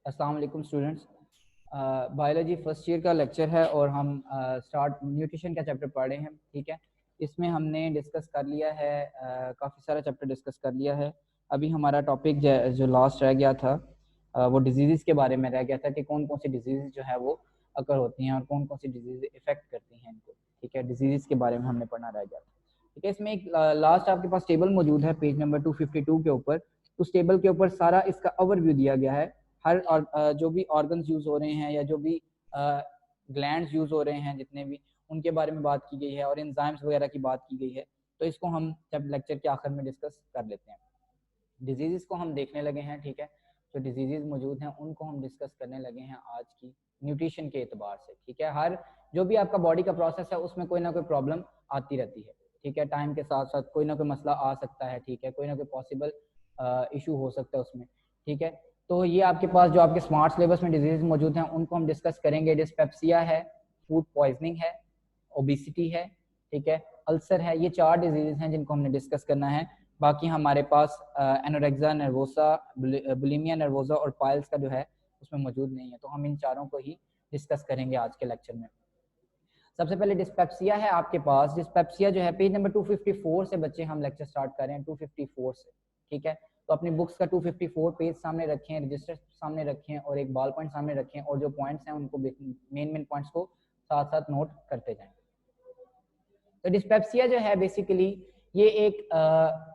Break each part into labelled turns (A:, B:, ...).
A: अस्सलाम वालेकुम students. Biology first year का लेक्चर है और हम स्टार्ट न्यूट्रिशन का चैप्टर पढ़ रहे हैं। ठीक है, इसमें हमने डिस्कस कर लिया है, काफ़ी सारा चैप्टर डिस्कस कर लिया है। अभी हमारा टॉपिक जो लास्ट रह गया था वो डिजीज़ के बारे में रह गया था कि कौन कौन सी डिजीज़ जो है वो अकर होती हैं और कौन कौन सी डिजीज़ इफेक्ट करती हैं इनको। ठीक है, डिजीज़ के बारे में हमने पढ़ना रह गया था। ठीक है, इसमें एक लास्ट आपके पास टेबल मौजूद है पेज नंबर 252 के ऊपर। उस टेबल के ऊपर सारा इसका ओवरव्यू दिया गया है। हर जो भी ऑर्गन्स यूज़ हो रहे हैं या जो भी ग्लैंड्स यूज़ हो रहे हैं, जितने भी, उनके बारे में बात की गई है और एंजाइम्स वगैरह की बात की गई है। तो इसको हम जब लेक्चर के आखिर में डिस्कस कर लेते हैं। डिजीज़ को हम देखने लगे हैं। ठीक है, जो डिजीज़ मौजूद हैं उनको हम डिस्कस करने लगे हैं आज की न्यूट्रिशन के एतबार से। ठीक है, हर जो भी आपका बॉडी का प्रोसेस है उसमें कोई ना कोई प्रॉब्लम आती रहती है। ठीक है, टाइम के साथ साथ कोई ना कोई मसला आ सकता है। ठीक है, कोई ना कोई पॉसिबल इशू हो सकता है उसमें। ठीक है, तो ये आपके पास जो आपके स्मार्ट सिलेबस में डिजीज मौजूद हैं उनको हम डिस्कस करेंगे। डिस्पेप्सिया है, फूड पॉइजनिंग है, ओबिसिटी है, ठीक है, अल्सर है। ये 4 डिजीज हैं जिनको हमने डिस्कस करना है। बाकी हमारे पास एनोरेक्सिया नर्वोसा, बुलिमिया नर्वोसा और पाइल्स का जो है उसमें मौजूद नहीं है। तो हम इन चारों को ही डिस्कस करेंगे आज के लेक्चर में। सबसे पहले डिस्पेप्सिया है आपके पास। डिस्पेप्सिया जो है पेज नंबर 254 से बच्चे हम लेक्चर स्टार्ट कर रहे हैं, 254 से। ठीक है, तो अपनी बुक्स का 254 पेज सामने रखें, रजिस्टर सामने रखें और एक बॉल पॉइंट सामने रखें और जो पॉइंट्स हैं उनको मेन पॉइंट्स को साथ साथ नोट करते जाएं। तो डिस्पेप्सिया जो है बेसिकली ये एक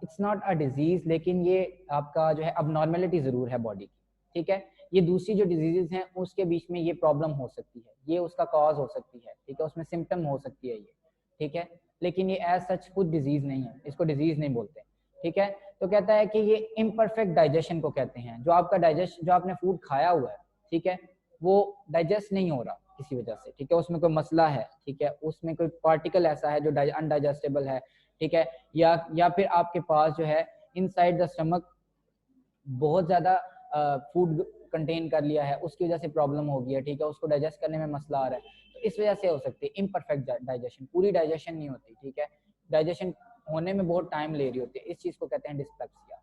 A: इट्स नॉट अ डिजीज, लेकिन ये आपका जो है अबनॉर्मेलिटी जरूर है बॉडी की। ठीक है, ये दूसरी जो डिजीजेस हैं उसके बीच में ये प्रॉब्लम हो सकती है, ये उसका कॉज हो सकती है। ठीक है, उसमें सिम्टम हो सकती है ये। ठीक है, लेकिन ये एज सच खुद डिजीज नहीं है, इसको डिजीज नहीं बोलते। ठीक है, तो कहता है कि ये इम्परफेक्ट डाइजेशन को कहते हैं। जो आपका डाइजेस्ट, जो आपने फूड खाया हुआ है, ठीक है, वो डाइजेस्ट नहीं हो रहा किसी वजह से। ठीक है, उसमें कोई मसला है। ठीक है, उसमें कोई पार्टिकल ऐसा है जो अनडाइजेस्टेबल है। ठीक है, या फिर आपके पास जो है इनसाइड द स्टमक बहुत ज्यादा फूड कंटेन कर लिया है, उसकी वजह से प्रॉब्लम हो गई है। ठीक है, उसको डाइजेस्ट करने में मसला आ रहा है, तो इस वजह से हो सकती है इम्परफेक्ट डाइजेशन। पूरी डाइजेशन नहीं होती। ठीक है, डाइजेशन होने में बहुत टाइम ले रही होती है, इस चीज को कहते हैं डिस्पेप्सिया।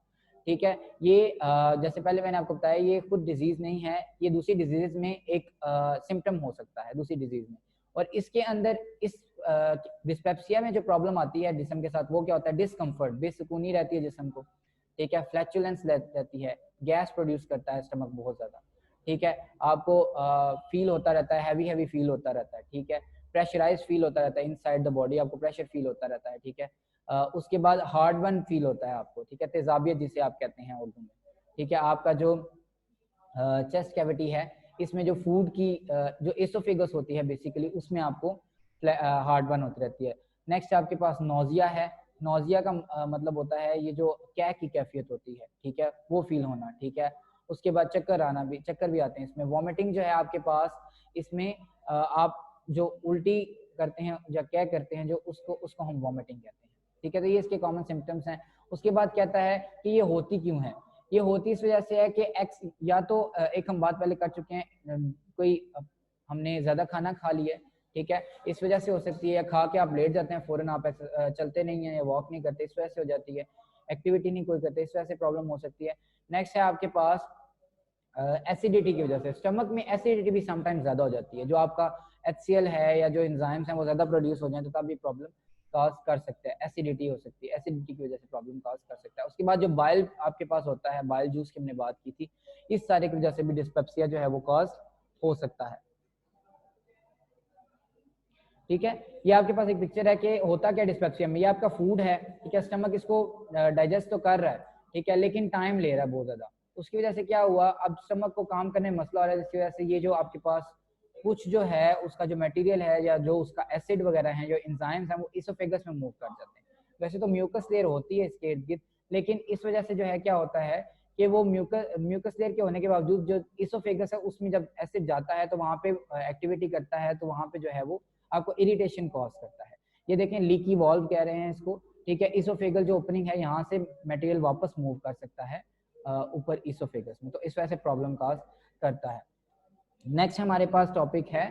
A: ठीक है, ये जैसे पहले मैंने आपको बताया, ये खुद डिजीज नहीं है, ये दूसरी डिजीज में एक सिम्टम हो सकता है दूसरी डिजीज में। और इसके अंदर इस डिस्पेप्सिया में जो प्रॉब्लम आती है जिस्म के साथ, वो क्या होता है, डिस्कम्फर्ट, बेसुकूनी रहती है जिस्म को। ठीक है, फ्लैचुलेंस रहती है, गैस प्रोड्यूस करता है स्टमक बहुत ज्यादा। ठीक है, आपको फील होता रहता है, हैवी हैवी फील होता रहता है। ठीक है, प्रेशराइज फील होता रहता है इनसाइड द बॉडी, आपको प्रेशर फील होता रहता है। ठीक है, उसके बाद हार्ड वन फील होता है आपको। ठीक है, तेजाबियत जिसे आप कहते हैं उर्दू में। ठीक है, आपका जो चेस्ट कैविटी है, इसमें जो फूड की जो एसोफेगस होती है बेसिकली, उसमें आपको हार्ड वन होती रहती है। नेक्स्ट आपके पास नोजिया है। नोजिया का मतलब होता है ये जो क्या की कैफियत होती है। ठीक है, वो फील होना। ठीक है, उसके बाद चक्कर आना भी, चक्कर भी आते हैं इसमें। वॉमिटिंग जो है आपके पास, इसमें आप जो उल्टी करते हैं या क्या करते हैं, जो उसको हम वॉमिटिंग कहते हैं। ठीक है, तो ये इसके कॉमन सिम्टम्स हैं। उसके बाद कहता है कि ये होती क्यों है। ये होती इस वजह से है कि एक्स, या तो एक हम बात पहले कर चुके हैं, कोई हमने ज्यादा खाना खा लिया है। ठीक है, इस वजह से हो सकती है, या खा के आप लेट जाते हैं फौरन, आप चलते नहीं है या वॉक नहीं करते, इस वजह से हो जाती है। एक्टिविटी नहीं कोई करते, इस वजह से प्रॉब्लम हो सकती है। नेक्स्ट है आपके पास एसिडिटी की वजह से, स्टमक में एसिडिटी भी समटाइम्स ज्यादा हो जाती है। जो आपका HCl है या जो एंजाइम्स हैं वो ज्यादा प्रोड्यूस हो जाए तो तब भी प्रॉब्लम काज कर सकते हैं, एसिडिटी हो सकती है, एसिडिटी की वजह से प्रॉब्लम काज कर सकता है। उसके बाद जो बाइल आपके पास होता है, बाइल जूस की हमने बात की थी, इस सारे की वजह से भी डिस्पेप्सिया जो है वो काज हो सकता है। ठीक है, ये आपके पास एक पिक्चर है कि होता क्या डिस्पेप्सिया में। ये आपका फूड है, ठीक है, स्टमक इसको डाइजेस्ट तो कर रहा है, ठीक है, लेकिन टाइम ले रहा है बहुत ज्यादा। उसकी वजह से क्या हुआ, अब स्टमक को काम करने में मसला आ रहा है, जिसकी वजह से ये जो आपके पास कुछ जो है उसका जो मटेरियल है या जो उसका एसिड वगैरह है, जो एंजाइम्स हैं, वो इसोफेगस में मूव कर जाते हैं। वैसे तो म्यूकस लेयर होती है इसके इर्द गिर्द, लेकिन इस वजह से जो है क्या होता है कि वो म्यूकस लेयर के होने के बावजूद जो इसोफेगस है उसमें जब एसिड जाता है तो वहाँ पे एक्टिविटी करता है, तो वहाँ पे जो है वो आपको इरिटेशन कॉज करता है। ये देखें, लीकी वॉल्व कह रहे हैं इसको। ठीक है, इसोफेगल जो ओपनिंग है, यहाँ से मटेरियल वापस मूव कर सकता है ऊपर इसोफेगस में, तो इस वजह से प्रॉब्लम कॉज करता है। नेक्स्ट हमारे पास टॉपिक है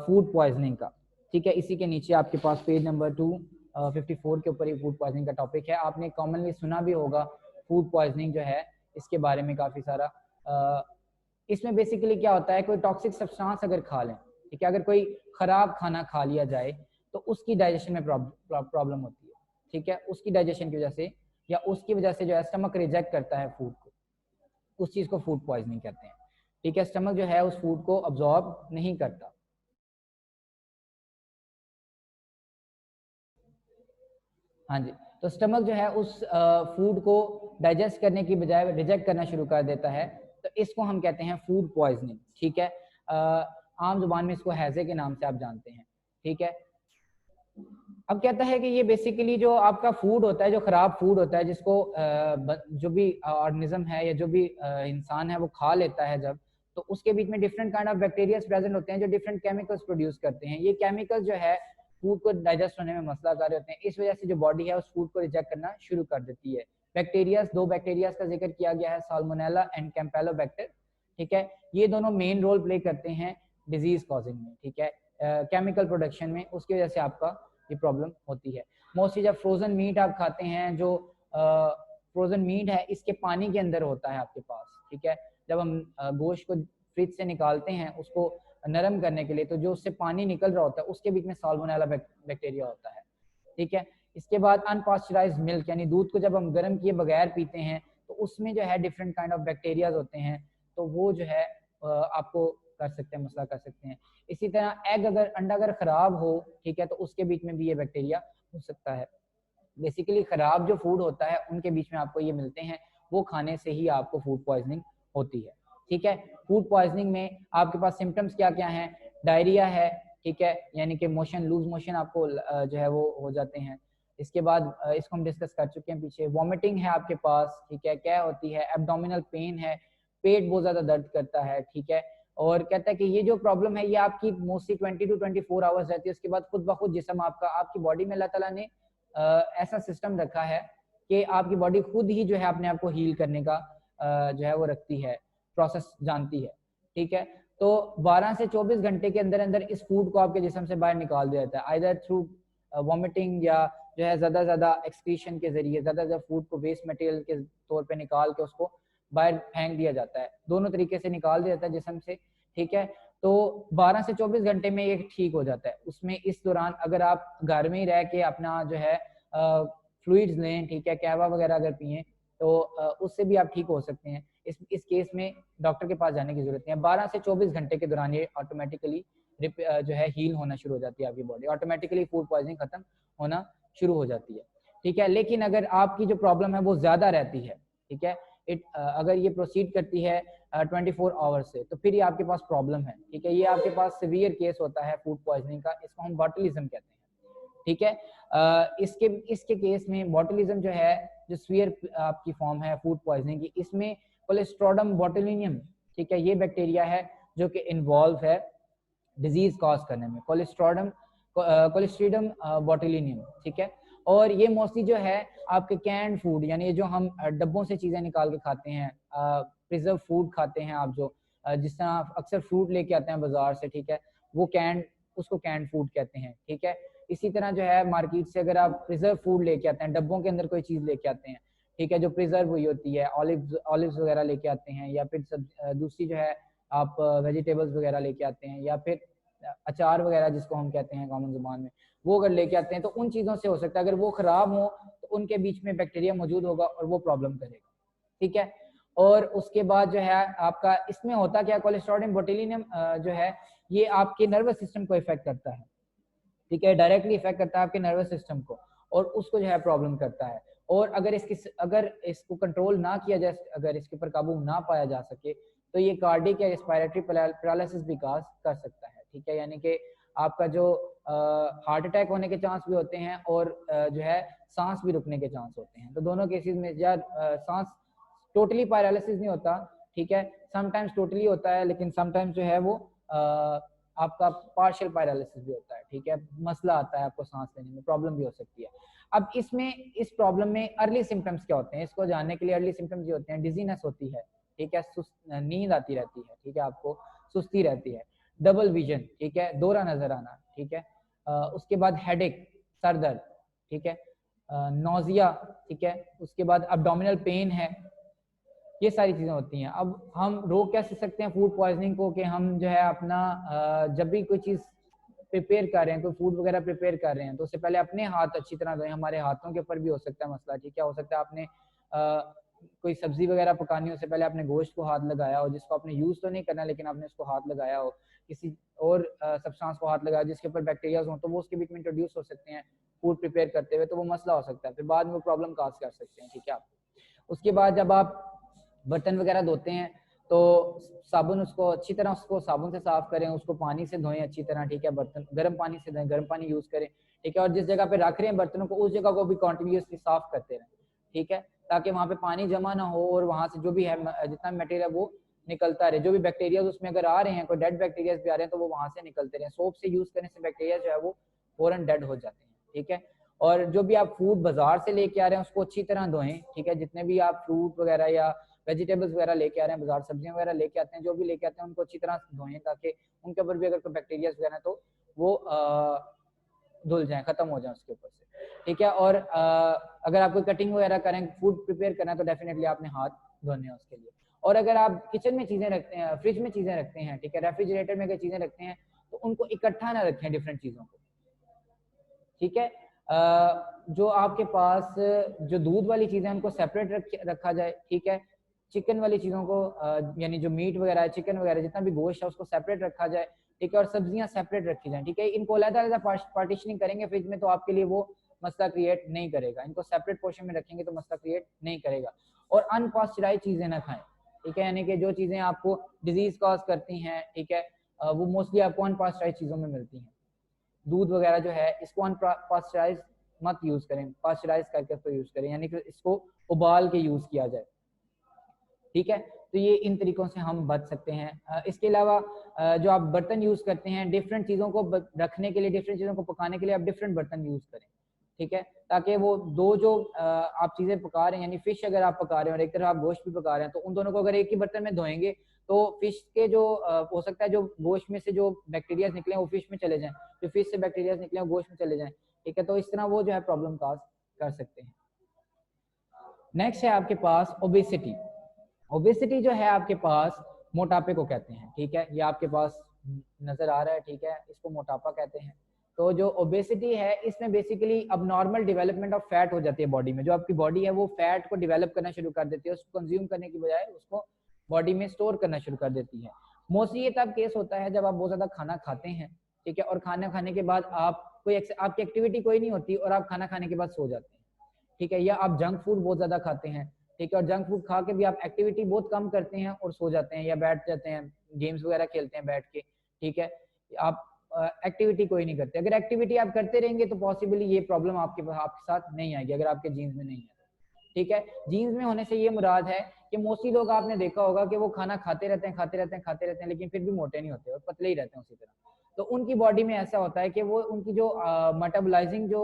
A: फूड पॉइजनिंग का। ठीक है, इसी के नीचे आपके पास पेज नंबर 254 के ऊपर ही फूड पॉइजनिंग का टॉपिक है। आपने कॉमनली सुना भी होगा फूड पॉइजनिंग जो है, इसके बारे में काफ़ी सारा इसमें बेसिकली क्या होता है, कोई टॉक्सिक सब्सटेंस अगर खा लें, ठीक है, अगर कोई खराब खाना खा लिया जाए तो उसकी डाइजेशन में प्रॉब्लम होती है, ठीक है, उसकी डाइजेशन की वजह से या उसकी वजह से जो है स्टमक रिजेक्ट करता है फूड को, उस चीज को फूड पॉइजनिंग कहते हैं, ठीक है, स्टमक जो है उस फूड को अब्सॉर्ब नहीं करता। हाँ जी, तो स्टमक जो है उस फूड को डाइजेस्ट करने की बजाय रिजेक्ट करना शुरू कर देता है, तो इसको हम कहते हैं फूड पॉइजनिंग, ठीक है। आम जुबान में इसको हैजे के नाम से आप जानते हैं, ठीक है। अब कहता है कि ये बेसिकली जो आपका फूड होता है, जो खराब फूड होता है, जिसको जो भी ऑर्गेनिज्म है या जो भी इंसान है वो खा लेता है जब, तो उसके बीच में different kind of bacterias present होते हैं जो डिफरेंट केमिकल्स प्रोड्यूस करते हैं। ये केमिकल्स जो है फूड को डाइजेस्ट होने में मसला कर रहे होते हैं, इस वजह से जो बॉडी है उस फूड को रिजेक्ट करना शुरू कर देती है। बैक्टीरियाज, दो बैक्टीरियाज का जिक्र किया गया है, साल्मोनेला एंड कैम्पेलोबैक्टर, ठीक है। ये दोनों मेन रोल प्ले करते हैं डिजीज कॉजिंग में, ठीक है, केमिकल प्रोडक्शन में, उसकी वजह से आपका ये प्रॉब्लम होती है। मोस्टली जब फ्रोजन मीट आप खाते हैं, जो फ्रोजन मीट है इसके पानी के अंदर होता है आपके पास, ठीक है, जब हम गोश्त को फ्रिज से निकालते हैं उसको नरम करने के लिए, तो जो उससे पानी निकल रहा होता है उसके बीच में साल्मोनेला बैक्टीरिया होता है, ठीक है। इसके बाद अनपास्चराइज्ड मिल्क यानी दूध को जब हम गर्म किए बगैर पीते हैं तो उसमें जो है डिफरेंट काइंड ऑफ बैक्टीरियाज होते हैं, तो वो जो है आपको कर सकते हैं, मसला कर सकते हैं। इसी तरह एग अगर अंडा अगर खराब हो, ठीक है, तो उसके बीच में भी ये बैक्टीरिया हो सकता है। बेसिकली खराब जो फूड होता है उनके बीच में आपको ये मिलते हैं, वो खाने से ही आपको फूड पॉइजनिंग होती है, ठीक है। फूड पॉइजनिंग में आपके पास सिम्टम्स क्या क्या हैं? डायरिया है, ठीक है, यानी कि मोशन, लूज मोशन आपको जो है वो हो जाते हैं। इसके बाद इसको हम डिस्कस कर चुके हैं पीछे। वॉमिटिंग है आपके पास, ठीक है, क्या होती है? एब्डोमिनल पेन है, पेट बहुत ज्यादा दर्द करता है, ठीक है। और कहता है कि ये जो प्रॉब्लम है ये आपकी मोस्टली 20 to 24 आवर्स रहती है, उसके बाद खुद ब खुद जिस्म आपका, आपकी बॉडी में अल्लाह ताला ने ऐसा सिस्टम रखा है कि आपकी बॉडी खुद ही जो है अपने आप को हील करने का जो है वो रखती है, प्रोसेस जानती है, ठीक है। तो 12 से 24 घंटे के अंदर अंदर इस फूड को आपके जिस्म से बाहर निकाल दिया जाता है, आइदर थ्रू वॉमिटिंग या जो है ज्यादा एक्सक्रीशन के जरिए, ज्यादा फूड को वेस्ट मटेरियल के तौर पे निकाल के उसको बाहर फेंक दिया जाता है। दोनों तरीके से निकाल दिया जाता है जिस्म से, ठीक है। तो 12 से 24 घंटे में ये ठीक हो जाता है। उसमें इस दौरान अगर आप घर में ही रह के अपना जो है फ्लूइड्स लें, ठीक है, कहवा वगैरह अगर पिए तो उससे भी आप ठीक हो सकते हैं। इस केस में डॉक्टर के पास जाने की जरूरत नहीं है। 12 से 24 घंटे के दौरान ये ऑटोमेटिकली जो है हील होना शुरू हो जाती है आपकी बॉडी, ऑटोमेटिकली फूड पॉइजनिंग खत्म होना शुरू हो जाती है, ठीक है। लेकिन अगर आपकी जो प्रॉब्लम है वो ज्यादा रहती है, ठीक है, अगर ये प्रोसीड करती है 24 आवर्स से, तो फिर ये आपके पास प्रॉब्लम है, ठीक है। ये आपके पास सिवियर केस होता है फूड पॉइजनिंग का, इसको हम बॉटुलिज्म कहते हैं, ठीक है। इसके केस में बॉटुलिज्म जो है, जो सिवियर आपकी फॉर्म है फूड पॉइजनिंग की, इसमें कोलेस्ट्रोडम बोटुलिनियम, ठीक है, ये बैक्टीरिया है जो कि इन्वॉल्व है डिजीज कॉज करने में, कोलेस्ट्रीडम बोटुलिनियम, ठीक है। और ये मोस्टली जो है आपके कैंड फूड, यानी जो हम डब्बों से चीजें निकाल के खाते हैं, प्रिजर्व फूड खाते हैं आप, जो जिस तरह अक्सर फ्रूट लेके आते हैं बाजार से, ठीक है, वो कैंड, उसको कैंड फूड कहते हैं, ठीक है। इसी तरह जो है मार्केट से अगर आप प्रिजर्व फूड लेके आते हैं, डब्बों के अंदर कोई चीज लेके आते हैं, ठीक है, जो प्रिजर्व हुई होती है, ऑलिव्स वगैरह लेके आते हैं, या फिर दूसरी जो है आप वेजिटेबल्स वगैरह लेके आते हैं, या फिर अचार वगैरह जिसको हम कहते हैं कॉमन जुबान में, वो अगर लेके आते हैं तो उन चीजों से हो सकता है अगर वो खराब हो तो उनके बीच में बैक्टीरिया मौजूद होगा और वो प्रॉब्लम करेगा, ठीक है। और उसके बाद जो है आपका इसमें होता क्या, कोलेस्ट्रोडियम बोटुलिनियम जो है ये आपके नर्वस सिस्टम को इफेक्ट करता है, ठीक है, डायरेक्टली इफेक्ट करता है आपके नर्वस सिस्टम को, और उसको जो है प्रॉब्लम करता है। और अगर इसको कंट्रोल ना किया जाए, अगर इसके ऊपर काबू ना पाया जा सके, तो ये कार्डिक या रेस्पिरेटरी पैरालिसिस भी काज कर सकता है, ठीक है, यानी कि आपका जो हार्ट अटैक होने के चांस भी होते हैं और जो है सांस भी रुकने के चांस होते हैं। तो दोनों केसेस में यार सांस टोटली पैरालिसिस नहीं होता, ठीक है, समटाइम्स टोटली होता है, लेकिन समटाइम्स जो है वो आपका पार्शियल पैरालिसिस भी होता है, ठीक है, मसला आता है आपको सांस लेने में, प्रॉब्लम भी हो सकती है। अब इसमें इस प्रॉब्लम में अर्ली सिम्टम्स क्या होते हैं, इसको जानने के लिए अर्ली सिम्टम्स ये होते हैं, डिजीनेस होती है, ठीक है, नींद आती रहती है, ठीक है, आपको सुस्ती रहती है, डबल विजन, ठीक है, दोहरा नजर आना, ठीक है, उसके बाद हेडेक, सर दर्द, ठीक है, नोजिया, ठीक है, उसके बाद अब्डोमिनल पेन है, ये सारी चीज़ें होती हैं। अब हम रोक कैसे सकते हैं फूड पॉइजनिंग को कि हम जो है अपना जब भी कोई चीज़ प्रिपेयर कर रहे हैं, कोई फूड वगैरह प्रिपेयर कर रहे हैं, तो उससे पहले अपने हाथ अच्छी तरह धोएं। हमारे हाथों के ऊपर भी हो सकता है मसला, ठीक है। हो सकता है आपने कोई सब्जी वगैरह पकानी हो, उससे पहले आपने गोश्त को हाथ लगाया हो, जिसको आपने यूज़ तो नहीं करना लेकिन आपने उसको हाथ लगाया हो, किसी और सब्सटेंस को हाथ लगाया जिसके ऊपर बैक्टीरियाज हो, तो वो उसके बीच में इंट्रोड्यूस हो सकते हैं फूड प्रिपेयर करते हुए, तो वो मसला हो सकता है, फिर बाद में वो प्रॉब्लम काज कर सकते हैं, ठीक है। उसके बाद जब आप बर्तन वगैरह धोते हैं तो साबुन, उसको अच्छी तरह उसको साबुन से साफ करें, उसको पानी से धोएं अच्छी तरह, ठीक है। बर्तन गर्म पानी से धोएं, गर्म पानी यूज़ करें, ठीक है। और जिस जगह पे रख रहे हैं बर्तनों को, उस जगह को भी कॉन्टिन्यूसली साफ करते रहें, ठीक है, ताकि वहाँ पे पानी जमा ना हो और वहाँ से जो भी है जितना मटेरियल वो निकलता रहे। जो भी बैक्टीरिया उसमें अगर आ रहे हैं, कोई डेड बैक्टीरिया भी आ रहे हैं, तो वो वहाँ से निकलते रहे। सोप से यूज़ करने से बैक्टीरिया जो है वो फौरन डेड हो जाते हैं, ठीक है। और जो भी आप फूड बाजार से लेके आ रहे हैं उसको अच्छी तरह धोएं, ठीक है। जितने भी आप फ्रूट वगैरह या वेजिटेबल्स वगैरह लेके आ रहे हैं बाजार, सब्जियां वगैरह लेके आते हैं, जो भी लेके आते हैं उनको अच्छी तरह धोएं, ताकि उनके ऊपर भी अगर कोई बैक्टीरिया वगैरह तो वो धुल जाए, खत्म हो जाए उसके ऊपर से, ठीक है। और अगर आप कोई कटिंग वगैरह करें, फूड प्रिपेयर करना है, तो डेफिनेटली आपने हाथ धोने हैं उसके लिए। और अगर आप किचन में चीजें रखते हैं, फ्रिज में चीजें रखते हैं, ठीक है, रेफ्रिजरेटर में अगर चीजें रखते हैं, तो उनको इकट्ठा ना रखें डिफरेंट चीजों को, ठीक है। जो आपके पास जो दूध वाली चीजें उनको सेपरेट रखा जाए, ठीक है। चिकन वाली चीजों को यानी जो मीट वगैरह है, चिकन वगैरह जितना भी गोश्त है उसको सेपरेट रखा जाए, ठीक है। और सब्जियां सेपरेट रखी जाए, ठीक है। इनको अलग-अलग पार्टीशनिंग करेंगे फ्रिज में तो आपके लिए वो मसला क्रिएट नहीं करेगा। इनको सेपरेट पोर्शन में रखेंगे तो मसला क्रिएट नहीं करेगा। और अनपास्चराइज्ड चीजें ना खाएं, ठीक है, यानी कि जो चीजें आपको डिजीज कॉज करती हैं, ठीक है, वो मोस्टली आपको अनपास्चराइज्ड चीजों में मिलती हैं। दूध वगैरह जो है इसको अनपास्चराइज मत यूज करें, पास्चराइज करके इसको यूज करें, यानी कि इसको उबाल के यूज किया जाए, ठीक है। तो ये इन तरीकों से हम बच सकते हैं। इसके अलावा जो आप बर्तन यूज करते हैं, डिफरेंट चीजों को रखने के लिए, डिफरेंट चीजों को पकाने के लिए आप डिफरेंट बर्तन यूज करें, ठीक है, ताकि वो दो जो आप चीजें पका रहे हैं, यानी फिश अगर आप पका रहे हैं और एक तरफ आप गोश्त भी पका रहे हैं, तो उन दोनों को अगर एक ही बर्तन में धोएंगे तो फिश के जो हो सकता है जो गोश्त में से जो बैक्टीरिया निकले वो फिश में चले जाएं, जो फिश से बैक्टीरिया निकले वो गोश्त में चले जाएं, ठीक है। तो इस तरह वो जो है प्रॉब्लम काज कर सकते हैं। नेक्स्ट है आपके पास ओबेसिटी। ओबेसिटी जो है आपके पास मोटापे को कहते हैं, ठीक है। ये आपके पास नजर आ रहा है, ठीक है, इसको मोटापा कहते हैं। तो जो ओबेसिटी है इसमें बेसिकली अब नॉर्मल डेवलपमेंट ऑफ फैट हो जाती है बॉडी में। जो आपकी बॉडी है वो फैट को डेवलप करना शुरू कर देती है, उसको कंज्यूम करने की बजाय उसको बॉडी में स्टोर करना शुरू कर देती है। मोस्टली ये तब केस होता है जब आप बहुत ज्यादा खाना खाते हैं, ठीक है, और खाना खाने के बाद आप कोई आपकी एक्टिविटी कोई नहीं होती और आप खाना खाने के बाद सो जाते हैं, ठीक है, या आप जंक फूड बहुत ज्यादा खाते हैं, ठीक है, और जंक फूड खा के भी आप एक्टिविटी बहुत कम करते हैं और सो जाते हैं या बैठ जाते हैं, गेम्स वगैरह खेलते हैं बैठ के, ठीक है, आप एक्टिविटी कोई नहीं करते। अगर एक्टिविटी आप करते रहेंगे तो पॉसिबली ये प्रॉब्लम आपके साथ नहीं आएगी, अगर आपके जीन्स में नहीं है, ठीक है। जीन्स में होने से ये मुराद है कि मोस्टली लोग आपने देखा होगा कि वो खाना खाते रहते हैं खाते रहते हैं खाते रहते हैं, लेकिन फिर भी मोटे नहीं होते और पतले ही रहते हैं उसी तरह। तो उनकी बॉडी में ऐसा होता है कि वो उनकी जो मेटाबोलाइजिंग जो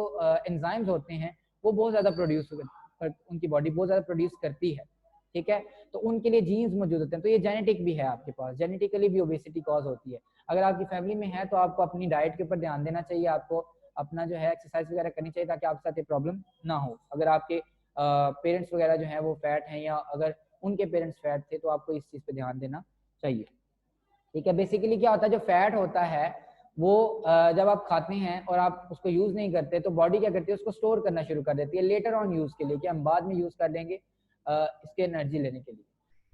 A: एंजाइम्स होते हैं वो बहुत ज्यादा उनकी बॉडी बहुत ज्यादा प्रोड्यूस करती है, ठीक है। तो उनके लिए जीन्स मौजूद होते हैं। तो ये जेनेटिक भी है आपके पास, जेनेटिकली भी ओबेसिटी कॉज होती है। अगर आपकी फैमिली में है तो आपको अपनी डाइट के ऊपर ध्यान देना चाहिए, आपको अपना जो है एक्सरसाइज वगैरह करनी चाहिए ताकि आपके साथ ये प्रॉब्लम ना हो। अगर आपके पेरेंट्स वगैरह जो है वो फैट हैं या अगर उनके पेरेंट्स फैट थे तो आपको इस चीज़ पे ध्यान देना चाहिए, ठीक है। बेसिकली क्या होता है, जो फैट होता है वो जब आप खाते हैं और आप उसको यूज नहीं करते तो बॉडी क्या करती है, उसको स्टोर करना शुरू कर देती है लेटर ऑन यूज के लिए, कि हम बाद में यूज कर लेंगे इसके एनर्जी लेने के लिए,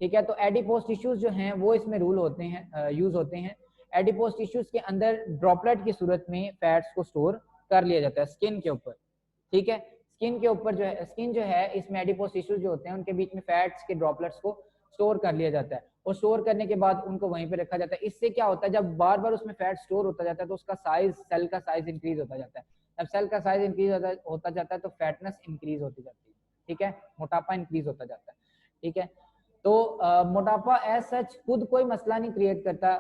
A: ठीक है। तो एडिपोज टिश्यूज जो हैं वो इसमें रूल होते हैं, यूज होते हैं। एडिपोज टिश्यूज के अंदर ड्रॉपलेट की सूरत में फैट्स को स्टोर कर लिया जाता है स्किन के ऊपर, ठीक है। स्किन के ऊपर जो है, स्किन जो है इसमें एडिपोज टिश्यूज जो होते हैं उनके बीच में फैट्स के ड्रॉपलेट्स को स्टोर कर लिया जाता है और स्टोर करने के बाद उनको वहीं पे रखा जाता है। इससे क्या होता है, जब बार बार उसमें फैट स्टोर होता जाता है तो उसका साइज, सेल का साइज इंक्रीज होता जाता है। जब सेल का साइज इंक्रीज होता जाता है तो फैटनेस इंक्रीज होती जाती है, ठीक है, मोटापा इंक्रीज होता जाता है, ठीक है। तो मोटापा एज सच खुद कोई मसला नहीं क्रिएट करता,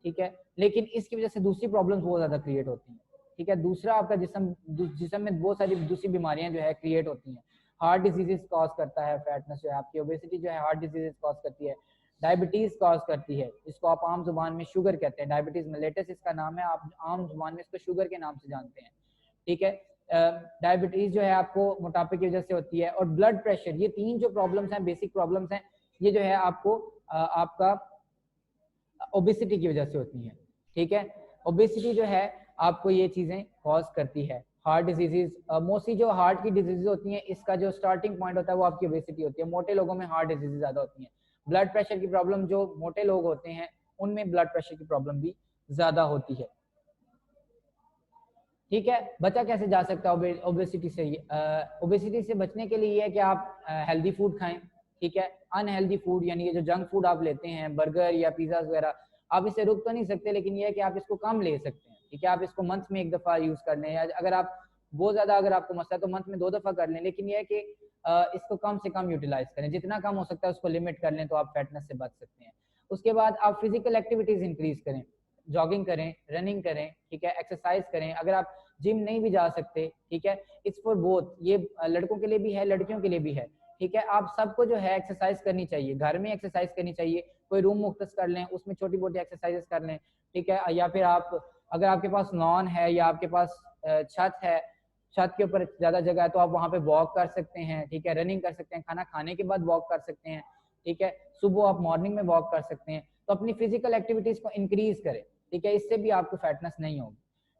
A: ठीक है, लेकिन इसकी वजह से दूसरी प्रॉब्लम्स बहुत ज्यादा क्रिएट होती हैं, ठीक है। दूसरा आपका जिसम में बहुत सारी दूसरी बीमारियां जो है क्रिएट होती हैं। हार्ट डिजीजेस कॉज करता है फैटनेस जो है, आपकी ओबेसिटी जो है हार्ट डिजीजेस कॉज करती है, डायबिटीज कॉज करती है, जिसको आप आम जुबान में शुगर कहते हैं, डायबिटीज मेलेटस इसका नाम है, आप आम जुबान में इसको शुगर के नाम से जानते हैं, ठीक है। डायबिटीज जो है आपको मोटापे की वजह से होती है। और ब्लड प्रेशर, ये तीन जो प्रॉब्लम्स हैं, बेसिक प्रॉब्लम्स हैं, ये जो है आपको आपका ओबेसिटी की वजह से होती हैं, ठीक है। ओबेसिटी जो है आपको ये चीजें कॉज करती है। हार्ट डिजीजेज, मोस्टली जो हार्ट की डिजीजेज होती हैं, इसका जो स्टार्टिंग पॉइंट होता है वो आपकी ओबेसिटी होती है। मोटे लोगों में हार्ट डिजीजेज ज्यादा होती हैं। ब्लड प्रेशर की प्रॉब्लम जो मोटे लोग होते हैं उनमें ब्लड प्रेशर की प्रॉब्लम भी ज्यादा होती है, ठीक है। बचा कैसे जा सकता है ओबेसिटी से? ओबेसिटी से बचने के लिए ये है कि आप हेल्दी फूड खाएं, ठीक है। अनहेल्दी फूड यानी ये जो जंक फूड आप लेते हैं, बर्गर या पिज्जा वगैरह, आप इसे रुक तो नहीं सकते, लेकिन ये है कि आप इसको कम ले सकते हैं, ठीक है। आप इसको मंथ में एक दफा यूज कर लें, या अगर आप बहुत ज्यादा अगर आपको मसला है तो मंथ में 2 दफा कर लें, लेकिन ये है कि इसको कम से कम यूटिलाइज करें, जितना कम हो सकता है उसको लिमिट कर लें, तो आप फैटनेस से बच सकते हैं। उसके बाद आप फिजिकल एक्टिविटीज इंक्रीज करें, जॉगिंग करें, रनिंग करें, ठीक है, एक्सरसाइज करें। अगर आप जिम नहीं भी जा सकते, ठीक है, इट्स फॉर बोथ, ये लड़कों के लिए भी है, लड़कियों के लिए भी है, ठीक है। आप सबको जो है एक्सरसाइज करनी चाहिए, घर में एक्सरसाइज करनी चाहिए, कोई रूम मुख्तस कर लें, उसमें छोटी मोटी एक्सरसाइजेस कर लें, ठीक है। या फिर आप अगर आपके पास लॉन है या आपके पास छत है, छत के ऊपर ज्यादा जगह है, तो आप वहाँ पे वॉक कर सकते हैं, ठीक है, रनिंग कर सकते हैं, खाना खाने के बाद वॉक कर सकते हैं, ठीक है, सुबह आप मॉर्निंग में वॉक कर सकते हैं। तो अपनी फिजिकल एक्टिविटीज को इंक्रीज करें, ठीक है, इससे भी आपको फैटनेस नहीं होगी,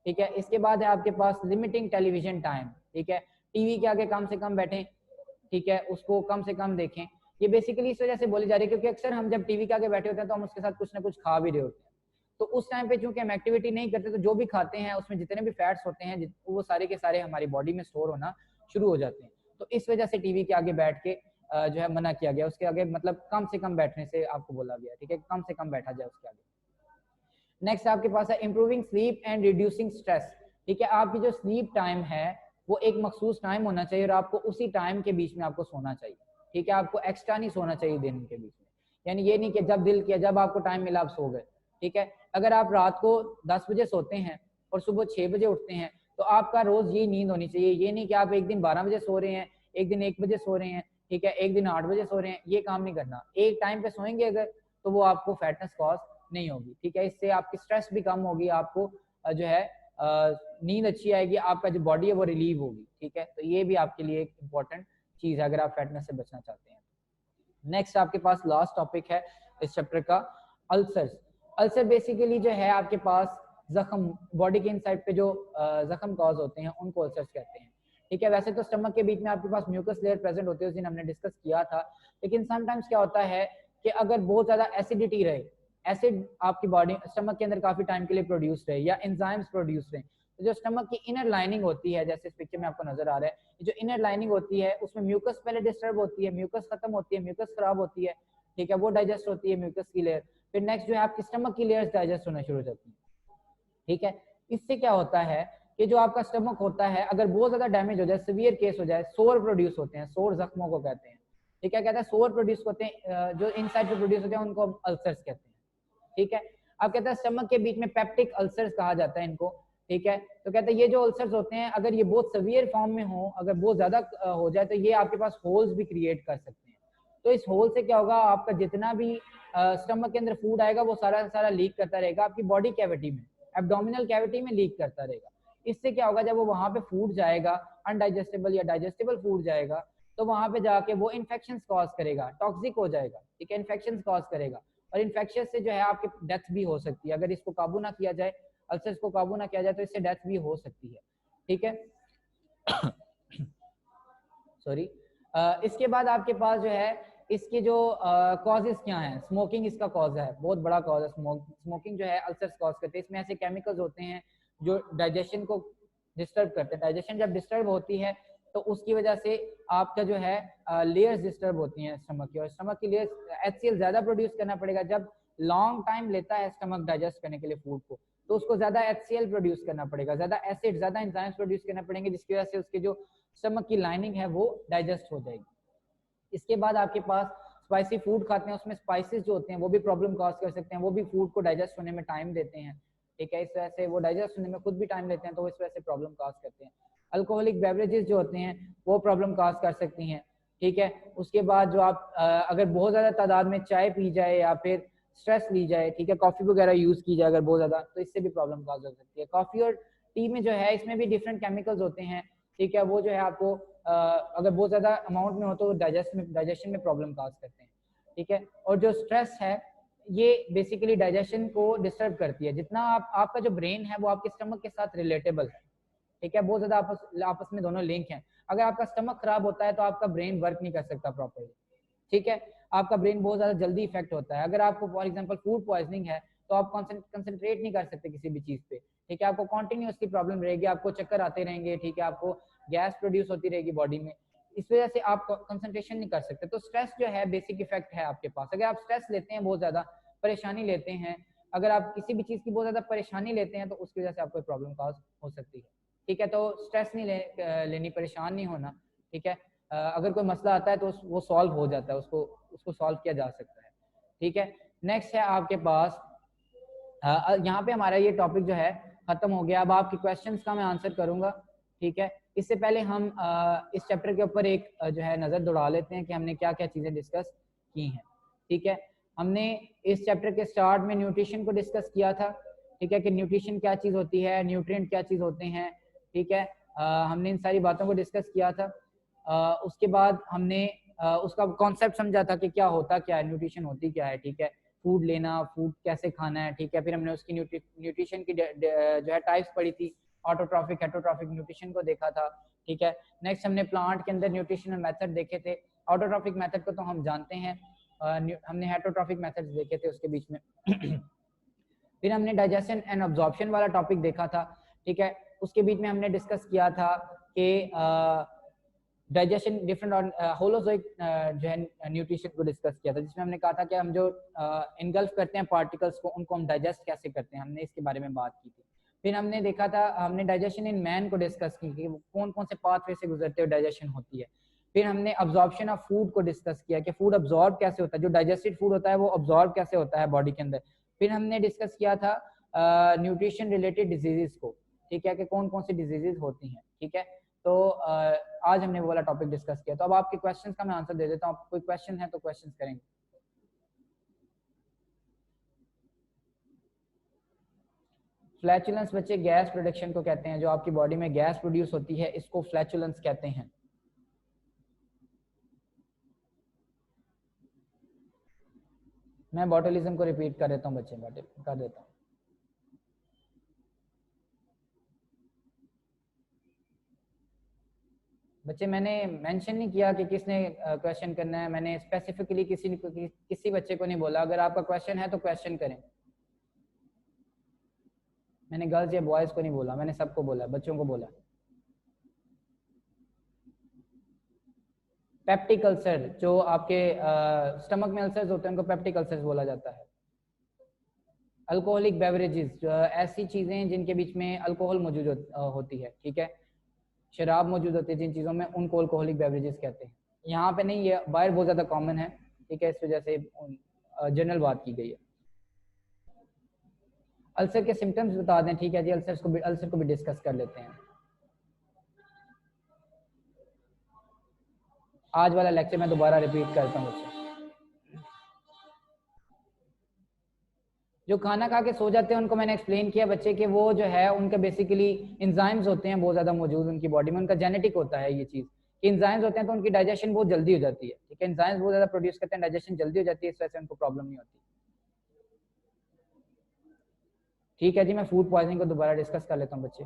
A: ठीक है। इसके बाद है आपके पास लिमिटिंग टेलीविजन टाइम, ठीक है, टीवी के आगे कम से कम बैठें, ठीक है, उसको कम से कम देखें। ये बेसिकली इस वजह से बोली जा रही है क्योंकि अक्सर हम जब टीवी के आगे बैठे होते हैं तो हम उसके साथ कुछ ना कुछ खा भी रहे होते हैं, तो उस टाइम पे चूंकि हम एक्टिविटी नहीं करते तो जो भी खाते हैं उसमें जितने भी फैट्स होते हैं वो सारे के सारे हमारी बॉडी में स्टोर होना शुरू हो जाते हैं। तो इस वजह से टीवी के आगे बैठ के जो है मना किया गया, उसके आगे मतलब कम से कम बैठने से आपको बोला गया, ठीक है, कम से कम बैठा जाए उसके आगे। नेक्स्ट आपके पास है improving sleep and reducing stress, ठीक है। आपकी जो स्लीप टाइम है वो एक मखसूस टाइम होना चाहिए और आपको उसी टाइम के बीच में आपको सोना चाहिए, ठीक है। आपको एक्स्ट्रा नहीं सोना चाहिए दिन के बीच में, यानी ये नहीं कि जब दिल किया जब आपको टाइम मिला आप सो गए, ठीक है। अगर आप रात को 10 बजे सोते हैं और सुबह 6 बजे उठते हैं तो आपका रोज ये नींद होनी चाहिए, ये नहीं कि आप एक दिन 12 बजे सो रहे हैं, एक दिन 1 बजे सो रहे हैं, ठीक है, एक दिन 8 बजे सो रहे हैं, ये काम नहीं करना। एक टाइम पे सोएंगे अगर तो वो आपको फैटनेस कॉज नहीं होगी, ठीक है। इससे आपकी स्ट्रेस भी कम होगी, आपको जो है नींद अच्छी आएगी, आपका जो बॉडी है वो रिलीव होगी, ठीक है। तो ये भी आपके लिए एक इंपॉर्टेंट चीज है अगर आप फैटनेस से बचना चाहते हैं। नेक्स्ट आपके पास लास्ट टॉपिक है इस चैप्टर का, अल्सर्स। अल्सर बेसिकली जो है आपके पास जख्म, बॉडी के इनसाइड पे जो जख्म कॉज होते हैं उनको अल्सर्स कहते हैं, ठीक है। वैसे तो स्टमक के बीच में आपके पास म्यूकस लेयर प्रेजेंट होती है, उस दिन हमने डिस्कस किया था, लेकिन समटाइम्स क्या होता है कि अगर बहुत ज्यादा एसिडिटी रहे, एसिड आपकी बॉडी स्टमक के अंदर काफी टाइम के लिए प्रोड्यूस रहे या एंजाइम्स प्रोड्यूस रहे, तो जो स्टमक की इनर लाइनिंग होती है, जैसे इस पिक्चर में आपको नजर आ रहा है, जो इनर लाइनिंग होती है उसमें म्यूकस पहले डिस्टर्ब होती है, म्यूकस खत्म होती है, म्यूकस खराब होती है, ठीक है, वो डाइजेस्ट होती है म्यूकस की लेयर, फिर नेक्स्ट जो है आपकी स्टमक की लेयर्स डाइजेस्ट होना शुरू हो जाती है, ठीक है। इससे क्या होता है कि जो आपका स्टमक होता है अगर बहुत ज्यादा डैमेज हो जाए, सिवियर केस हो जाए, सोर प्रोड्यूस होते हैं, सोर जख्मों को कहते हैं, ठीक है, कहता है सोर प्रोड्यूस होते हैं, जो इनसाइड पे प्रोड्यूस होते हैं उनको अल्सर्स कहते हैं, ठीक है। अब कहता है स्टमक के बीच में पेप्टिक अल्सर्स कहा जाता है इनको, ठीक है। तो कहते हैं ये जो अल्सर्स होते हैं अगर ये बहुत सवियर फॉर्म में हो, अगर बहुत ज्यादा हो जाए तो ये आपके पास होल्स भी क्रिएट कर सकते हैं। तो इस होल से क्या होगा, आपका जितना भी स्टमक के अंदर फूड आएगा वो सारा सारा लीक करता रहेगा आपकी बॉडी कैविटी में, एब्डोमिनल कैविटी में लीक करता रहेगा। इससे क्या होगा, जब वो वहां पे फूड जाएगा, अनडाइजेस्टेबल या डाइजेस्टेबल फूड जाएगा, तो वहां पे जाके वो इन्फेक्शन कॉज करेगा, टॉक्सिक हो जाएगा, ठीक है, इन्फेक्शन कॉज करेगा, और इन्फेक्शन से जो है आपकी डेथ भी हो सकती है। अगर इसको काबू ना किया जाए, अल्सर्स को काबू ना किया जाए, तो इससे डेथ भी हो सकती है, ठीक है। सॉरी। इसके बाद आपके पास जो है इसके जो कॉजेस क्या हैं, स्मोकिंग इसका कॉज है, बहुत बड़ा कॉज है स्मोकिंग जो है अल्सर्स कॉज करते हैं। इसमें ऐसे केमिकल्स होते हैं जो डाइजेशन को डिस्टर्ब करते हैं, डाइजेशन जब डिस्टर्ब होती है तो उसकी वजह से आपका जो है लेयर्स डिस्टर्ब होती हैं स्टमक की, और स्टमक की लेयर्स HCl ज्यादा प्रोड्यूस करना पड़ेगा। जब लॉन्ग टाइम लेता है स्टमक डाइजेस्ट करने के लिए फूड को, तो उसको ज्यादा HCl प्रोड्यूस करना पड़ेगा, ज्यादा एसिड, ज्यादा एंजाइम्स प्रोड्यूस करना पड़ेंगे, जिसकी वजह से उसके जो स्टमक की लाइनिंग है वो डाइजेस्ट हो जाएगी। इसके बाद आपके पास स्पाइसी फूड खाते हैं, उसमें स्पाइसेस जो होते हैं वो भी प्रॉब्लम कॉज कर सकते हैं, वो भी फूड को डाइजेस्ट होने में टाइम देते हैं, ठीक है। इस वजह से वो डाइजेस्ट होने में खुद भी टाइम लेते हैं, तो इस वजह से प्रॉब्लम कॉज करते हैं। अल्कोहलिक बेवरेजेस जो होते हैं वो प्रॉब्लम कॉज कर सकती हैं, ठीक है। उसके बाद जो आप अगर बहुत ज्यादा तादाद में चाय पी जाए या फिर स्ट्रेस ली जाए, ठीक है, कॉफी वगैरह यूज की जाए अगर बहुत ज्यादा, तो इससे भी प्रॉब्लम कॉज हो सकती है। कॉफी और टी में जो है इसमें भी डिफरेंट केमिकल्स होते हैं, ठीक है, वो जो है आपको अगर बहुत ज्यादा अमाउंट में हो तो डाइजेशन में प्रॉब्लम कॉज करते हैं। ठीक है। और जो स्ट्रेस है ये बेसिकली डाइजेशन को डिस्टर्ब करती है। जितना आपका जो ब्रेन है वो आपके स्टमक के साथ रिलेटेबल है, ठीक है, बहुत ज्यादा आपस में दोनों लिंक हैं। अगर आपका स्टमक खराब होता है तो आपका ब्रेन वर्क नहीं कर सकता प्रॉपर्ली, ठीक है, आपका ब्रेन बहुत ज्यादा जल्दी इफेक्ट होता है। अगर आपको फॉर एग्जांपल फूड पॉइजनिंग है तो आप कंसंट्रेट नहीं कर सकते किसी भी चीज पे, ठीक है, आपको कॉन्टिन्यूसली प्रॉब्लम रहेगी, आपको चक्कर आते रहेंगे, ठीक है, आपको गैस प्रोड्यूस होती रहेगी बॉडी में, इस वजह से आप कंसंट्रेशन नहीं कर सकते। तो स्ट्रेस जो है बेसिक इफेक्ट है आपके पास। अगर आप स्ट्रेस लेते हैं, बहुत ज्यादा परेशानी लेते हैं, अगर आप किसी भी चीज की बहुत ज्यादा परेशानी लेते हैं तो उसकी वजह से आपको प्रॉब्लम कॉज हो सकती है, ठीक है। तो स्ट्रेस नहीं लेनी, परेशान नहीं होना, ठीक है। अगर कोई मसला आता है तो वो सॉल्व हो जाता है, उसको सॉल्व किया जा सकता है, ठीक है। नेक्स्ट है आपके पास, यहाँ पे हमारा ये टॉपिक जो है खत्म हो गया। अब आपके क्वेश्चंस का मैं आंसर करूंगा, ठीक है। इससे पहले हम इस चैप्टर के ऊपर एक जो है नजर दौड़ा लेते हैं कि हमने क्या क्या चीजें डिस्कस की हैं, ठीक है। हमने इस चैप्टर के स्टार्ट में न्यूट्रिशन को डिस्कस किया था, ठीक है, कि न्यूट्रिशन क्या चीज होती है, न्यूट्रिएंट क्या चीज होते हैं, ठीक है। हमने इन सारी बातों को डिस्कस किया था। उसके बाद हमने उसका कॉन्सेप्ट समझा था कि क्या होता क्या है, न्यूट्रिशन होती क्या है, ठीक है, फूड लेना, फूड कैसे खाना है, ठीक है। फिर हमने उसकी न्यूट्रिशन की जो है टाइप्स पढ़ी थी, ऑटोट्रॉफिक हेटरोट्रॉफिक न्यूट्रिशन को देखा था, ठीक है। नेक्स्ट हमने प्लांट के अंदर न्यूट्रिशनल मेथड देखे थे। ऑटोट्रॉफिक मेथड को तो हम जानते हैं, हमने हेटरोट्रॉफिक मेथड्स देखे थे उसके बीच में। फिर हमने डाइजेशन एंड अब्जॉर्प्शन वाला टॉपिक देखा था, ठीक है। उसके बीच में हमने डिस्कस किया था कि डाइजेशन डिफरेंट होलोजोइक जो है न्यूट्रिशन को डिस्कस किया था, जिसमें हमने कहा था कि हम जो इनगल्फ करते हैं पार्टिकल्स को, उनको हम डाइजेस्ट कैसे करते हैं, हमने इसके बारे में बात की थी। फिर हमने देखा था, हमने डाइजेशन इन मैन को डिस्कस की कि कौन कौन से पाथवे से गुजरते हुए डाइजेशन होती है। फिर हमने अब्जॉर्प्शन ऑफ फूड को डिस्कस किया कि फूड अब्जॉर्ब कैसे होता है, जो डाइजेस्टेड फूड होता है वो अब्जॉर्ब कैसे होता है बॉडी के अंदर। फिर हमने डिस्कस किया था न्यूट्रिशन रिलेटेड डिजीजेस को, ठीक है, कि कौन कौन सी डिजीजेस होती हैं, ठीक है। तो आज हमने वो वाला टॉपिक डिस्कस किया। तो अब आपके क्वेश्चंस का मैं आंसर दे देता हूँ, कोई क्वेश्चन है तो क्वेश्चंस करेंगे। फ्लैचुलेंस बच्चे गैस प्रोडक्शन को कहते हैं, जो आपकी बॉडी में गैस प्रोड्यूस होती है इसको फ्लैचुलेंस कहते हैं। मैं बॉटलिज्म को रिपीट कर देता हूँ बच्चे, कर देता हूँ। बच्चे मैंने मेंशन नहीं किया कि किसने क्वेश्चन करना है, मैंने स्पेसिफिकली किसी बच्चे को नहीं बोला। अगर आपका क्वेश्चन है तो क्वेश्चन करें। मैंने गर्ल्स या बॉयज को नहीं बोला, मैंने सबको बोला, बच्चों को बोला। पेप्टिक अल्सर, जो आपके स्टमक में अल्सर्स होते हैं उनको पेप्टिक अल्सर्स बोला जाता है। अल्कोहलिक बेवरेजेस, ऐसी चीजें जिनके बीच में अल्कोहल मौजूद होती है, ठीक है, शराब मौजूद होती है जिन चीज़ों में, उनको अल्कोहलिक बेवरेजेस कहते हैं। यहाँ पे नहीं, ये बाहर बहुत ज़्यादा कॉमन है, ठीक है, इस वजह से जनरल बात की गई है। अल्सर के सिम्टम्स बता दें, ठीक है जी, अल्सर को भी डिस्कस कर लेते हैं। आज वाला लेक्चर मैं दोबारा रिपीट करता हूँ बच्चे। जो खाना खा के सो जाते हैं उनको मैंने एक्सप्लेन किया बच्चे कि वो जो है उनका बेसिकली इंजाइम्स होते हैं बहुत ज़्यादा मौजूद उनकी बॉडी में, उनका जेनेटिक होता है ये चीज़ कि इंजाइम्स होते हैं तो उनकी डाइजेशन बहुत जल्दी हो जाती है, ठीक है, इंजाइम्स बहुत ज़्यादा प्रोड्यूस करते हैं, डाइजेशन जल्दी हो जाती है, इस वजह से उनको प्रॉब्लम नहीं होती। ठीक है जी, मैं फूड पॉइजनिंग को दोबारा डिस्कस कर लेता हूँ बच्चे।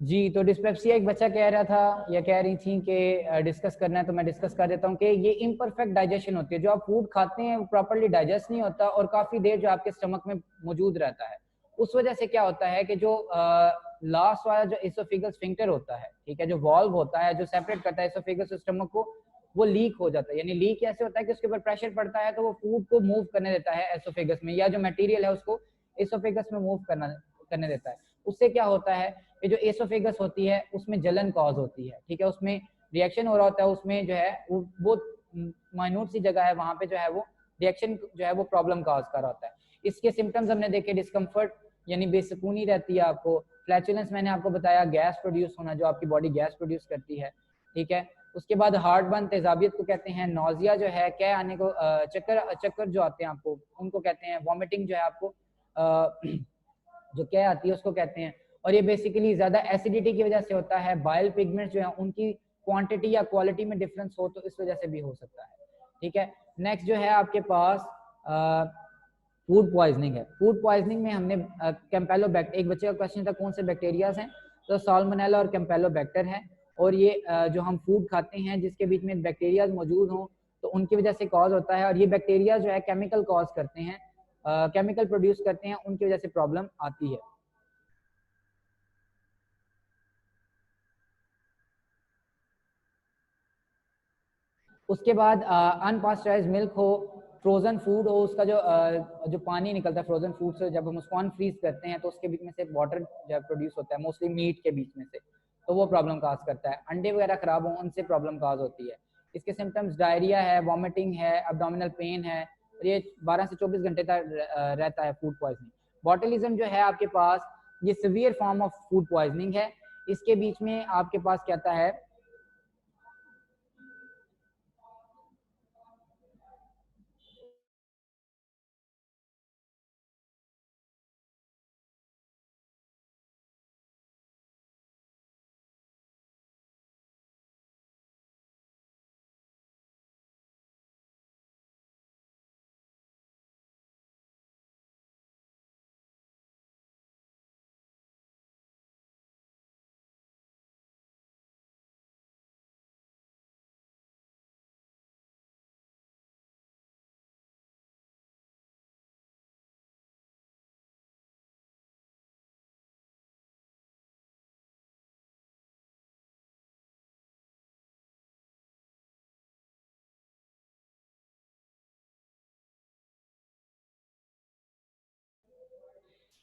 A: जी, तो डिस्पेप्सिया एक बच्चा कह रहा था या कह रही थी कि डिस्कस करना है, तो मैं डिस्कस कर देता हूँ कि ये इम्परफेक्ट डाइजेशन होती है, जो आप फूड खाते हैं वो प्रॉपर्ली डाइजेस्ट नहीं होता और काफ़ी देर जो आपके स्टमक में मौजूद रहता है। उस वजह से क्या होता है कि जो लास्ट वाला जो एसोफेगस स्फिंक्टर होता है, ठीक है, जो वॉल्व होता है जो सेपरेट करता है एसोफेगस और स्टमक को, वो लीक हो जाता है। यानी लीक ऐसे होता है कि उसके ऊपर प्रेशर पड़ता है तो वो फूड को मूव करने देता है एसोफेगस में, या जो मटेरियल है उसको एसोफेगस में मूव करने देता है। उससे क्या होता है, ये जो एसोफेगस होती है उसमें जलन कॉज होती है, ठीक है, उसमें रिएक्शन हो रहा होता है, उसमें जो है वो बहुत माइन्यूट सी जगह है, वहां पे जो है वो रिएक्शन जो है वो प्रॉब्लम कॉज कर रहा होता है। इसके सिम्टम्स हमने देखे, डिस्कम्फर्ट यानी बेसुकूनी रहती है आपको, फ्लैचुलेंस मैंने आपको बताया गैस प्रोड्यूस होना, जो आपकी बॉडी गैस प्रोड्यूस करती है, ठीक है। उसके बाद हार्ट बर्न तेजाबियत को कहते हैं। नोजिया जो है, क्या आने को, चक्कर चक्कर जो आते हैं आपको, उनको कहते हैं। वॉमिटिंग जो है आपको जो क्या आती है उसको कहते हैं। और ये बेसिकली ज्यादा एसिडिटी की वजह से होता है। बाइल पिगमेंट्स जो है उनकी क्वांटिटी या क्वालिटी में डिफरेंस हो तो इस वजह से भी हो सकता है, ठीक है। नेक्स्ट जो है आपके पास फूड पॉइजनिंग है। फूड पॉइजनिंग में हमने कैम्पेलोबैक्टर, एक बच्चे का क्वेश्चन था कौन से बैक्टीरियाज हैं, तो साल्मोनेला और कैम्पेलोबैक्टर है। और ये जो हम फूड खाते हैं जिसके बीच में बैक्टीरियाज मौजूद हों तो उनकी वजह से कॉज होता है। और ये बैक्टीरिया जो है केमिकल कॉज करते हैं, केमिकल प्रोड्यूस करते हैं, उनकी वजह से प्रॉब्लम आती है। उसके बाद अनपास्चराइज्ड मिल्क हो, फ्रोजन फूड हो, उसका जो पानी निकलता है फ्रोजन फूड से, जब हम उसको अनफ्रीज करते हैं तो उसके बीच में से वाटर जब प्रोड्यूस होता है, मोस्टली मीट के बीच में से, तो वो प्रॉब्लम काज करता है। अंडे वगैरह खराब हो, उनसे प्रॉब्लम काज होती है। इसके सिम्टम्स डायरिया है, वॉमिटिंग है, एब्डोमिनल पेन है, और ये 12 से 24 घंटे तक रहता है फूड पॉइजनिंग। बॉटलिज्म जो है आपके पास, ये severe form of food poisoning है। इसके बीच में आपके पास क्या आता है,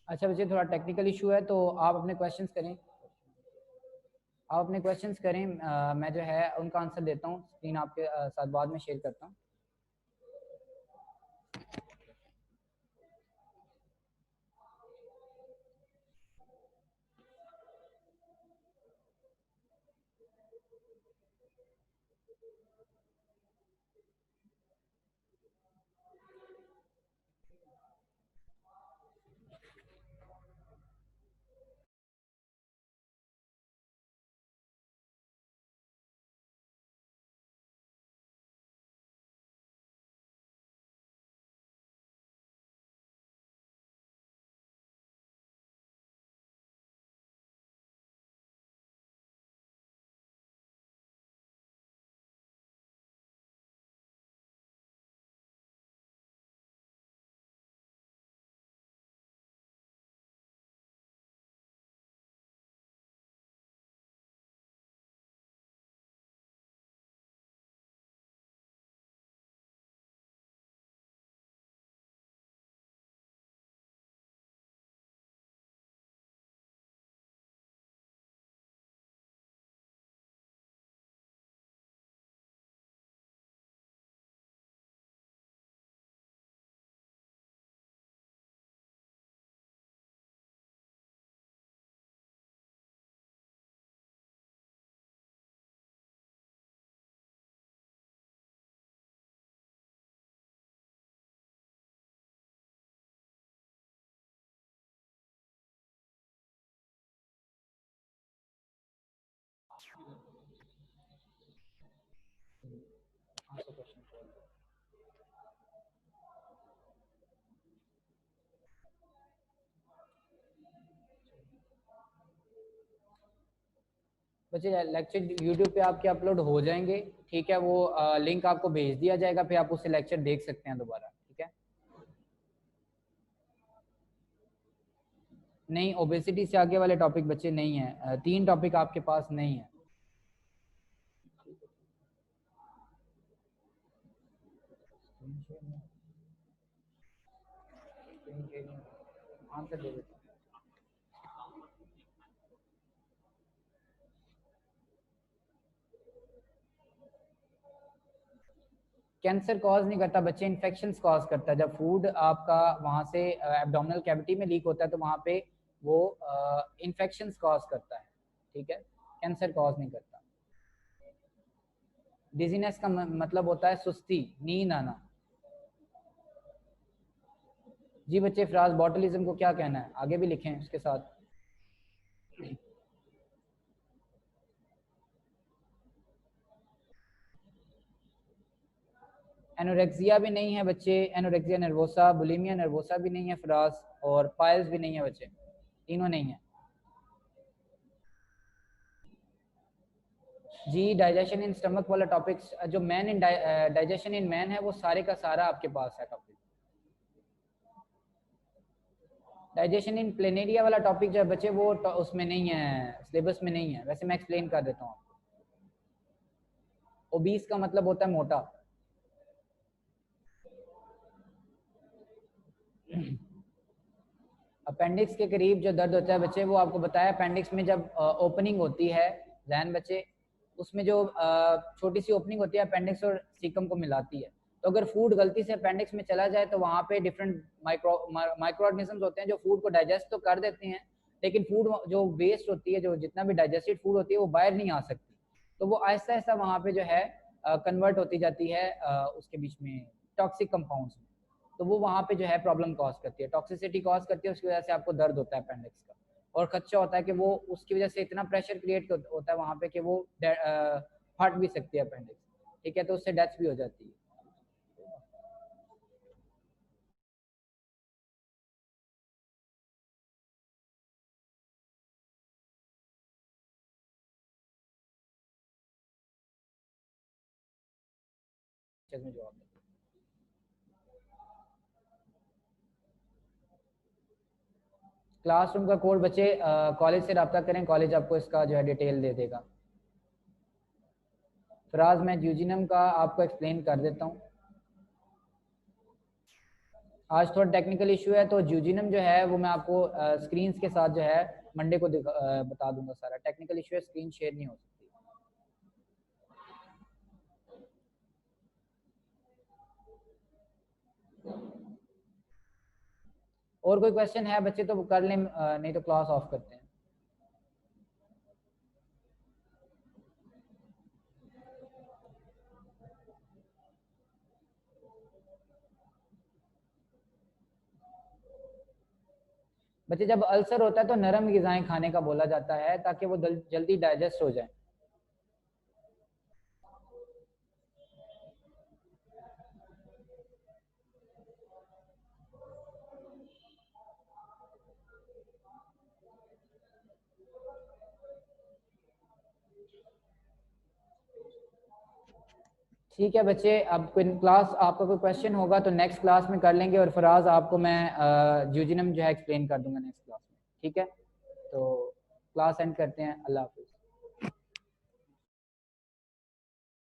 A: अच्छा बच्चे थोड़ा टेक्निकल इशू है तो आप अपने क्वेश्चंस करें, आप अपने क्वेश्चंस करें। मैं जो है उनका आंसर देता हूँ, स्क्रीन आपके साथ बाद में शेयर करता हूँ। बच्चे लेक्चर यूट्यूब पे आपके अपलोड हो जाएंगे, ठीक है। वो लिंक आपको भेज दिया जाएगा, फिर आप उससे लेक्चर देख सकते हैं दोबारा, ठीक है। नहीं, ओबेसिटी से आगे वाले टॉपिक बच्चे नहीं है, 3 टॉपिक आपके पास नहीं है। आंसर दे देता हूँ। कैंसर कॉज नहीं करता बच्चे, इन्फेक्शन कॉज करता है। जब फूड आपका वहां से एब्डोमिनल कैविटी में लीक होता है तो वहां पे वो इन्फेक्शंस कॉज करता है, ठीक है, कैंसर कॉज नहीं करता। डिजीनेस का मतलब होता है सुस्ती, नींद आना। जी बच्चे, फ्राज बॉटलिज्म को क्या कहना है, आगे भी लिखें उसके साथ। एनोरेक्सिया भी नहीं है बच्चे, एनोरेक्सिया नर्वोसा, बुलिमिया नर्वोसा भी नहीं है फ्राज, और पाइल्स भी नहीं है बच्चे, तीनों नहीं है। जी डाइजेशन इन स्टमक वाला टॉपिक्स, जो man in digestion in man है वो सारे का सारा आपके पास है टॉपिक। डाइजेशन इन प्लेनेरिया वाला टॉपिक जो है बच्चे वो उसमें नहीं है, सिलेबस में नहीं है, वैसे मैं एक्सप्लेन कर देता हूँ आपको। ओबीस का मतलब होता है मोटा। अपेंडिक्स के करीब जो दर्द होता है बच्चे, वो आपको बताया अपेंडिक्स में जब ओपनिंग होती है जहन बच्चे, उसमें जो छोटी सी ओपनिंग होती है अपेंडिक्स और सीकम को मिलाती है, तो अगर फूड गलती से अपेंडिक्स में चला जाए तो वहाँ पे डिफरेंट माइक्रो ऑर्गेनिजम्स होते हैं जो फूड को डाइजेस्ट तो कर देते हैं, लेकिन फूड जो वेस्ट होती है, जो जितना भी डाइजेस्टेड फूड होती है वो बाहर नहीं आ सकती, तो वो आहिस्ता आहिस्ता वहाँ पे जो है कन्वर्ट होती जाती है उसके बीच में टॉक्सिक कंपाउंड्स में, तो वो वहाँ पे जो है प्रॉब्लम कॉज करती है, टॉक्सिसिटी कॉज करती है, उसकी वजह से आपको दर्द होता है अपेंडिक्स का। और खदशा होता है कि वो उसकी वजह से इतना प्रेशर क्रिएट होता है वहाँ पे कि वो फट भी सकती है अपेंडिक्स, ठीक है, तो उससे डेथ भी हो जाती है। में जवाब क्लासरूम का कोड बच्चे कॉलेज से रब्ता करें, कॉलेज आपको इसका जो है डिटेल दे देगा। फराज मैं यूजिनम का आपको एक्सप्लेन कर देता हूँ। आज थोड़ा टेक्निकल इशू है, तो यूजिनम जो है वो मैं आपको स्क्रीन के साथ जो है मंडे को बता दूंगा, सारा टेक्निकल इशू है, स्क्रीन शेयर नहीं हो सकती। और कोई क्वेश्चन है बच्चे तो कर लें, नहीं तो क्लास ऑफ करते हैं। बच्चे जब अल्सर होता है तो नरम ग़िज़ाएं खाने का बोला जाता है ताकि वो जल्दी डाइजेस्ट हो जाए। ठीक है बच्चे, अब क्लास आपका कोई क्वेश्चन होगा तो नेक्स्ट क्लास में कर लेंगे, और फराज आपको मैं यूजिनम जो है एक्सप्लेन कर दूंगा नेक्स्ट क्लास में, ठीक है। तो क्लास एंड करते हैं, अल्लाह हाफ़िज़।